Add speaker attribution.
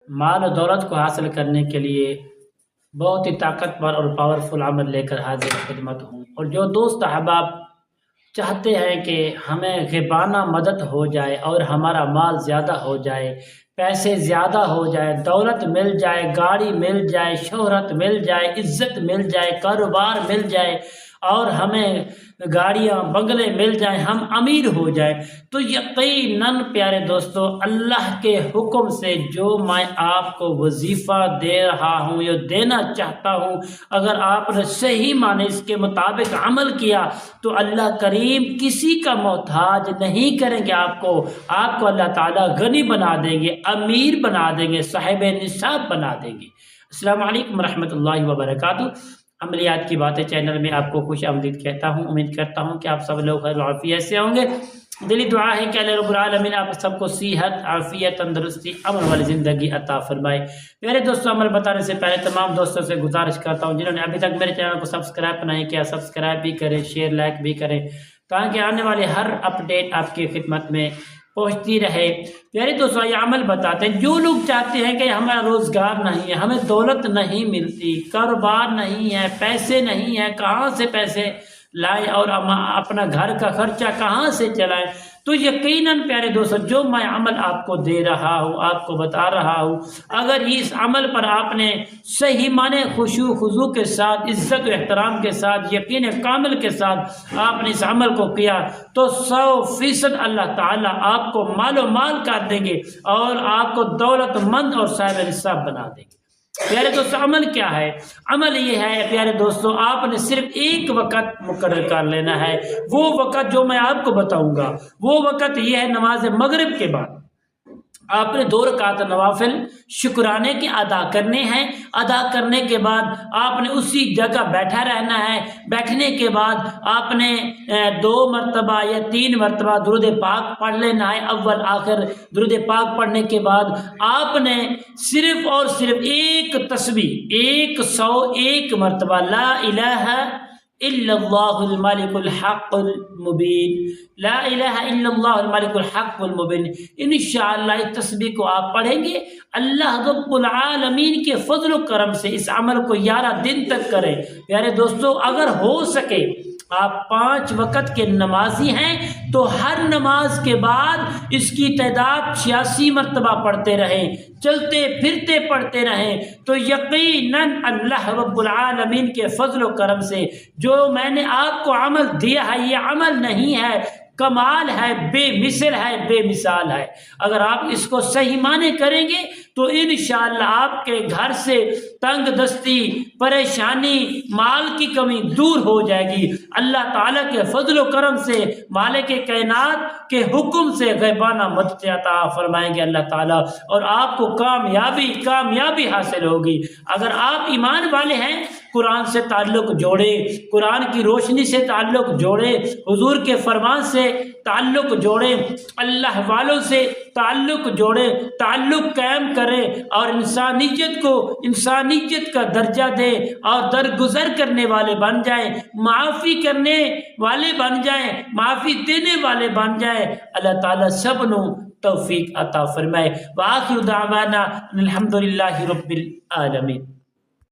Speaker 1: مال و دولت کو حاصل کرنے کے لیے بہت ہی طاقتور اور پاورفل عمل لے کر حاضر خدمت ہوں، اور جو دوست احباب چاہتے ہیں کہ ہمیں غیبانہ مدد ہو جائے اور ہمارا مال زیادہ ہو جائے، پیسے زیادہ ہو جائے، دولت مل جائے، گاڑی مل جائے، شہرت مل جائے، عزت مل جائے، کاروبار مل جائے اور ہمیں گاڑیاں بنگلے مل جائیں، ہم امیر ہو جائیں، تو یقیناً پیارے دوستو اللہ کے حکم سے جو میں آپ کو وظیفہ دے رہا ہوں یا دینا چاہتا ہوں، اگر آپ نے صحیح معنی اس کے مطابق عمل کیا تو اللہ کریم کسی کا محتاج نہیں کریں گے، آپ کو اللہ تعالیٰ غنی بنا دیں گے، امیر بنا دیں گے، صاحب نصاب بنا دیں گے۔ السلام علیکم ورحمۃ اللہ وبرکاتہ۔ عملیات کی باتیں چینل میں آپ کو خوش آمدید کہتا ہوں۔ امید کرتا ہوں کہ آپ سب لوگ خیر و عافیت سے ہوں گے۔ دلی دعا ہے کہ اللہ رب العالمین آپ سب کو صحت، عافیت، تندرستی، امن والی زندگی عطا فرمائے۔ میرے دوستوں، عمل بتانے سے پہلے تمام دوستوں سے گزارش کرتا ہوں جنہوں نے ابھی تک میرے چینل کو سبسکرائب نہیں کیا، سبسکرائب بھی کریں، شیئر لائک بھی کریں تاکہ آنے والے ہر اپڈیٹ آپ کی خدمت میں پہنچتی رہے۔ پیارے دوستوں، یہ عمل بتاتے ہیں جو لوگ چاہتے ہیں کہ ہمارا روزگار نہیں ہے، ہمیں دولت نہیں ملتی، کاروبار نہیں ہے، پیسے نہیں ہیں، کہاں سے پیسے لائیں اور اپنا گھر کا خرچہ کہاں سے چلائیں، تو یقیناً پیارے دوستو جو میں عمل آپ کو دے رہا ہوں، آپ کو بتا رہا ہوں، اگر اس عمل پر آپ نے صحیح معنی خشوع خضوع کے ساتھ، عزت و احترام کے ساتھ، یقین کامل کے ساتھ آپ نے اس عمل کو کیا تو 100% اللہ تعالیٰ آپ کو مال و مال کر دیں گے اور آپ کو دولت مند اور صاحب نصاب بنا دیں گے۔ پیارے دوستو، عمل کیا ہے؟ عمل یہ ہے پیارے دوستو، آپ نے صرف ایک وقت مقرر کر لینا ہے۔ وہ وقت جو میں آپ کو بتاؤں گا وہ وقت یہ ہے نماز مغرب کے بعد آپ نے 2 رکعت نوافل شکرانے کے ادا کرنے ہیں۔ ادا کرنے کے بعد آپ نے اسی جگہ بیٹھا رہنا ہے۔ بیٹھنے کے بعد آپ نے 2 مرتبہ یا 3 مرتبہ درود پاک پڑھ لینا ہے، اول آخر درود پاک پڑھنے کے بعد آپ نے صرف اور صرف ایک تسبیح 101 مرتبہ لا الہ الا اللہ الملک الحق المبین، لا الہ الا اللہ الملک الحق المبین، انشاءاللہ اس تسبیح کو آپ پڑھیں گے۔ اللہ رب العالمین کے فضل و کرم سے اس عمل کو 11 دن تک کریں۔ پیارے دوستو، اگر ہو سکے آپ 5 وقت کے نمازی ہیں تو ہر نماز کے بعد اس کی تعداد 86 مرتبہ پڑھتے رہیں، چلتے پھرتے پڑھتے رہیں، تو یقیناً اللہ رب العالمین کے فضل و کرم سے جو میں نے آپ کو عمل دیا ہے یہ عمل نہیں ہے، کمال ہے، بے مثل ہے، بے مثال ہے۔ اگر آپ اس کو صحیح معنی کریں گے تو انشاءاللہ آپ کے گھر سے تنگ دستی، پریشانی، مال کی کمی دور ہو جائے گی۔ اللہ تعالیٰ کے فضل و کرم سے، مالک کائنات کے حکم سے غیبانہ مدد عطا فرمائیں گے اللہ تعالیٰ، اور آپ کو کامیابی حاصل ہوگی۔ اگر آپ ایمان والے ہیں، قرآن سے تعلق جوڑے، قرآن کی روشنی سے تعلق جوڑے، حضور کے فرمان سے تعلق جوڑے، اللہ والوں سے تعلق جوڑے، تعلق قائم کریں اور انسانیت کا درجہ دیں اور درگزر کرنے والے بن جائیں، معافی کرنے والے بن جائیں، معافی دینے والے بن جائیں۔ اللہ تعالیٰ سب نو توفیق عطا فرمائے۔ وآخر دعوانا الحمدللہ رب العالمین۔